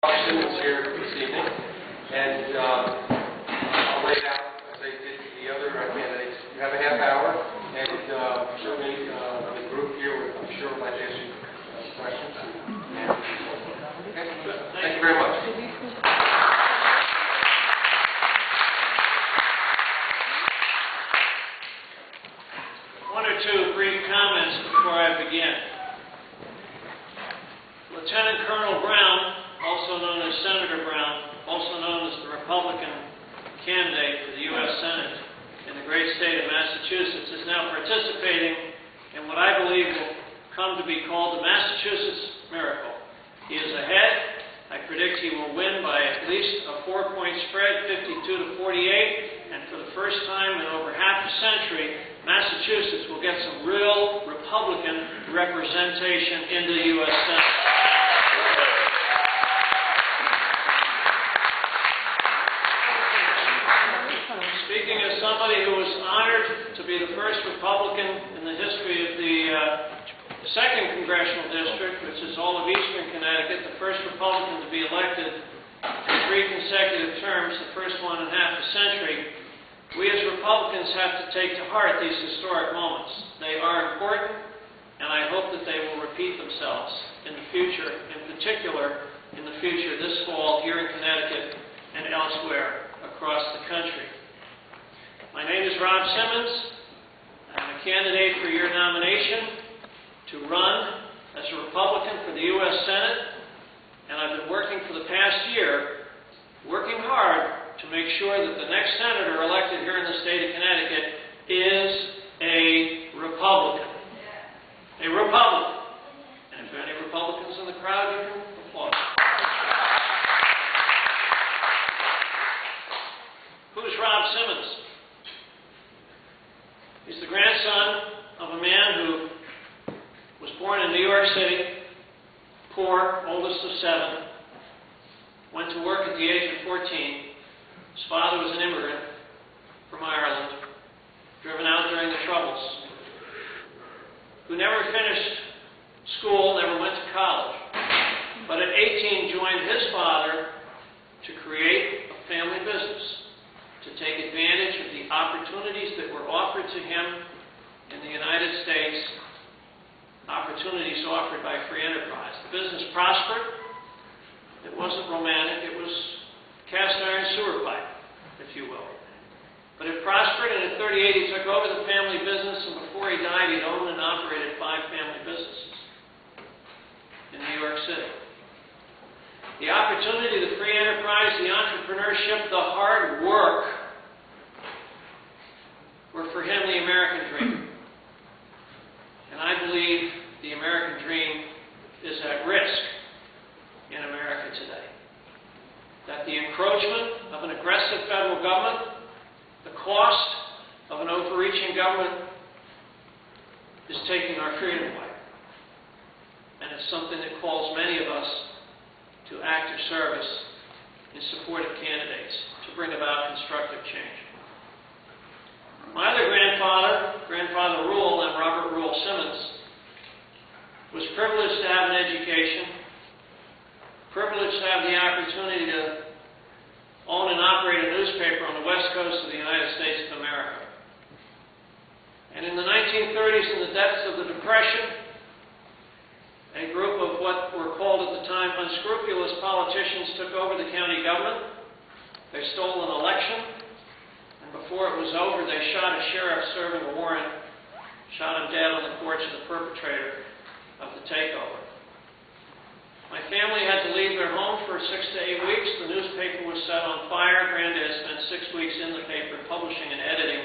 Simmons here this evening, and I'll lay it out as I did the other candidates. You have a half hour, and certainly the group here I'm sure would like to ask you questions. And, okay. Thank you very much. One or two brief comments before I begin. Lieutenant Colonel Brown, also known as Senator Brown, also known as the Republican candidate for the U.S. Senate in the great state of Massachusetts, is now participating in what I believe will come to be called the Massachusetts Miracle. He is ahead. I predict he will win by at least a 4-point spread, 52 to 48, and for the first time in over half a century, Massachusetts will get some real Republican representation in the U.S. Senate. Speaking as somebody who was honored to be the first Republican in the history of the 2nd Congressional District, which is all of eastern Connecticut, the first Republican to be elected in 3 consecutive terms, the first one in half a century, we as Republicans have to take to heart these historic moments. They are important, and I hope that they will repeat themselves in the future, in particular in the future this fall here in Connecticut and elsewhere across the country. My name is Rob Simmons. I'm a candidate for your nomination to run as a Republican for the U.S. Senate, and I've been working for the past year, working hard to make sure that the next senator elected here in the state of Connecticut is a Republican. A Republican. And if there are any Republicans in the crowd, you can applaud. Who's Rob Simmons? He's the grandson of a man who was born in New York City, poor, oldest of 7, went to work at the age of 14. His father was an immigrant from Ireland, driven out during the Troubles, who never finished school, never went to college, but at 18 joined his father to create a family business, to take advantage of the opportunities that were offered to him in the United States, opportunities offered by free enterprise. The business prospered. It wasn't romantic. It was cast iron sewer pipe, if you will. But it prospered, and at 38 he took over the family business, and before he died he'd owned and operated 5 family businesses in New York City. The opportunity, the free enterprise, the entrepreneurship, the hard work were for him the American dream. And I believe the American dream is at risk in America today. That the encroachment of an aggressive federal government, the cost of an overreaching government, is taking our freedom away. And it's something that calls many of us to active service in support of candidates to bring about constructive change. My other grandfather Rule, and Robert Rule Simmons, was privileged to have an education, privileged to have the opportunity to own and operate a newspaper on the west coast of the United States of America. And in the 1930s, in the depths of the Depression, a group of what were called at the time unscrupulous politicians took over the county government. They stole an election, and before it was over, they shot a sheriff serving a warrant, shot him dead on the porch of the perpetrator of the takeover. My family had to leave their home for 6 to 8 weeks. The newspaper was set on fire. Granddad spent 6 weeks in the paper publishing and editing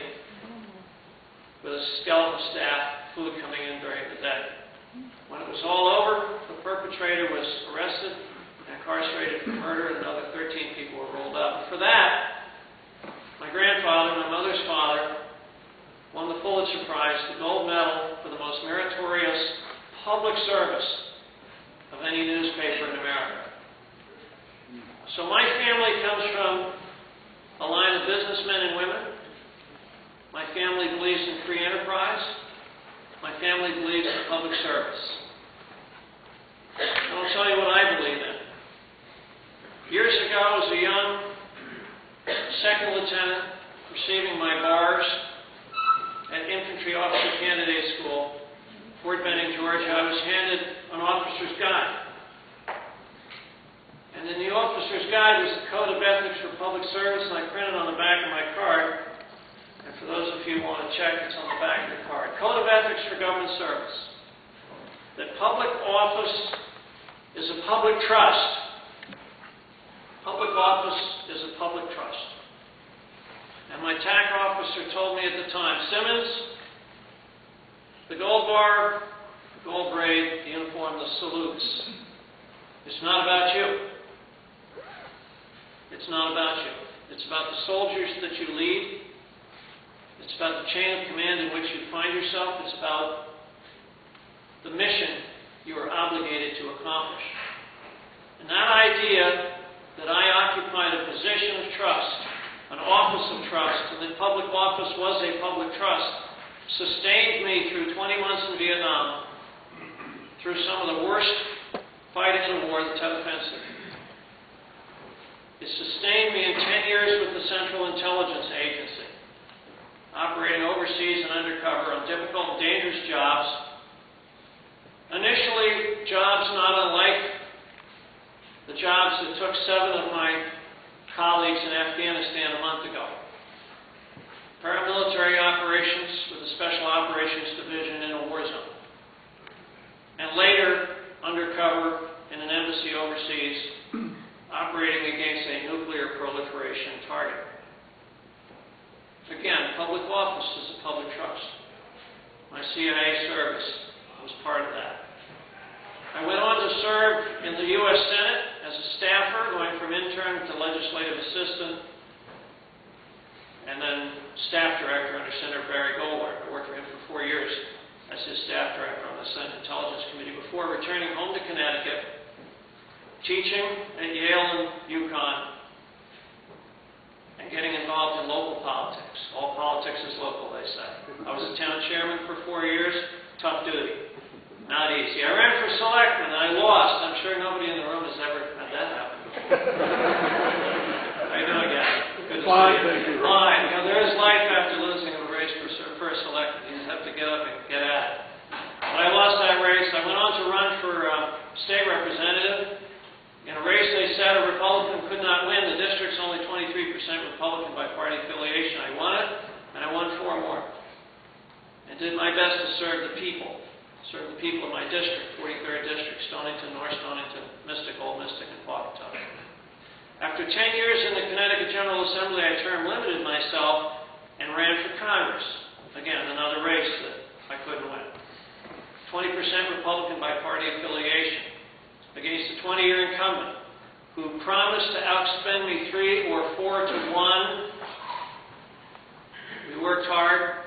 with a skeleton staff, food coming in during the day. When it was all over, the perpetrator was arrested and incarcerated for murder, and another 13 people were rolled up. And for that, my grandfather, my mother's father, won the Pulitzer Prize, the gold medal for the most meritorious public service of any newspaper in America. So my family comes from a line of businessmen and women. My family believes in free enterprise. My family believes in public service. And I'll tell you what I believe in. Years ago, as a young second lieutenant, receiving my bars at Infantry Officer Candidate School, Fort Benning, Georgia, I was handed an officer's guide. And in the officer's guide was the Code of Ethics for Public Service, and I printed on the back of my card. And for those of you who want to check, it's on the back of the card. Code of Ethics for Government Service. That public office is a public trust. Public office is a public trust. And my TAC officer told me at the time, Simmons, the gold bar, the gold braid, the uniform, the salutes, it's not about you. It's not about you. It's about the soldiers that you lead. It's about the chain of command in which you find yourself. It's about the mission you are obligated to accomplish. And that idea that I occupied a position of trust, an office of trust, and that public office was a public trust, sustained me through 20 months in Vietnam, through some of the worst fighting in the war, the Tet Offensive. It sustained me in 10 years with the Central Intelligence Agency, operating overseas and undercover on difficult and dangerous jobs. Initially, jobs not unlike the jobs that took 7 of my colleagues in Afghanistan a month ago. Paramilitary operations with a Special Operations Division in a war zone. And later, undercover in an embassy overseas, operating against a nuclear proliferation target. Again, public office is a public trust. My CIA service was part of that. I went on to serve in the U.S. Senate as a staffer, going from intern to legislative assistant, and then staff director under Senator Barry Goldwater. I worked for him for 4 years as his staff director on the Senate Intelligence Committee before returning home to Connecticut, teaching at Yale and UConn, and getting involved in local politics. All politics is local, they say. I was a town chairman for 4 years. Tough duty. Not easy. I ran for selectman. I lost. I'm sure nobody in the room has ever had that happen before. How you doing, guys? Good to Fine, see you. thank you. Fine. You know, there is life after losing a race for a selectman. You just have to get up and get at it. But I lost that race. I went on to run for state representative. In a race they said a Republican could not win. The district's only 23% Republican by party affiliation. I won it, and I won 4 more. And did my best to serve the people of my district, 43rd District, Stonington, North Stonington, Mystic, Old Mystic, and Pawcatuck. After 10 years in the Connecticut General Assembly, I term limited myself and ran for Congress. Again, another race that I couldn't win. 20% Republican by party affiliation against a 20-year incumbent who promised to outspend me 3 or 4 to 1. We worked hard.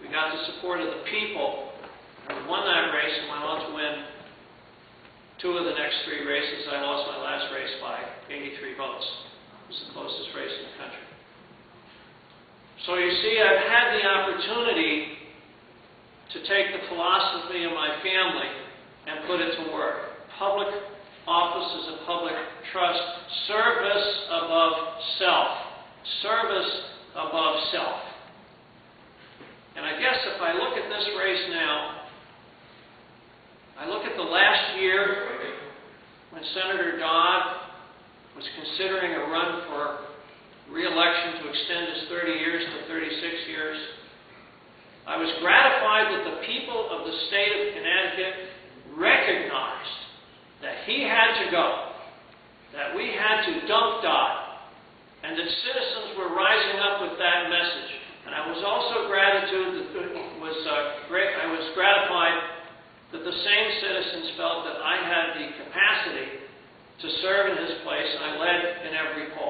We got the support of the people. I won that race and went on to win 2 of the next 3 races. I lost my last race by 83 votes. It was the closest race in the country. So you see, I've had the opportunity to take the philosophy of my family and put it to work. Public office is a public trust. Service above self. Service above self. And I guess if I look at this race now, I look at the last year when Senator Dodd was considering a run for re-election to extend his 30 years to 36 years. I was gratified that the people of the state of Connecticut recognized that he had to go, that we had to dump Dodd, and that citizens were rising up with that message. And I was also I was gratified that the same citizens felt that I had the capacity to serve in his place, and I led in every poll.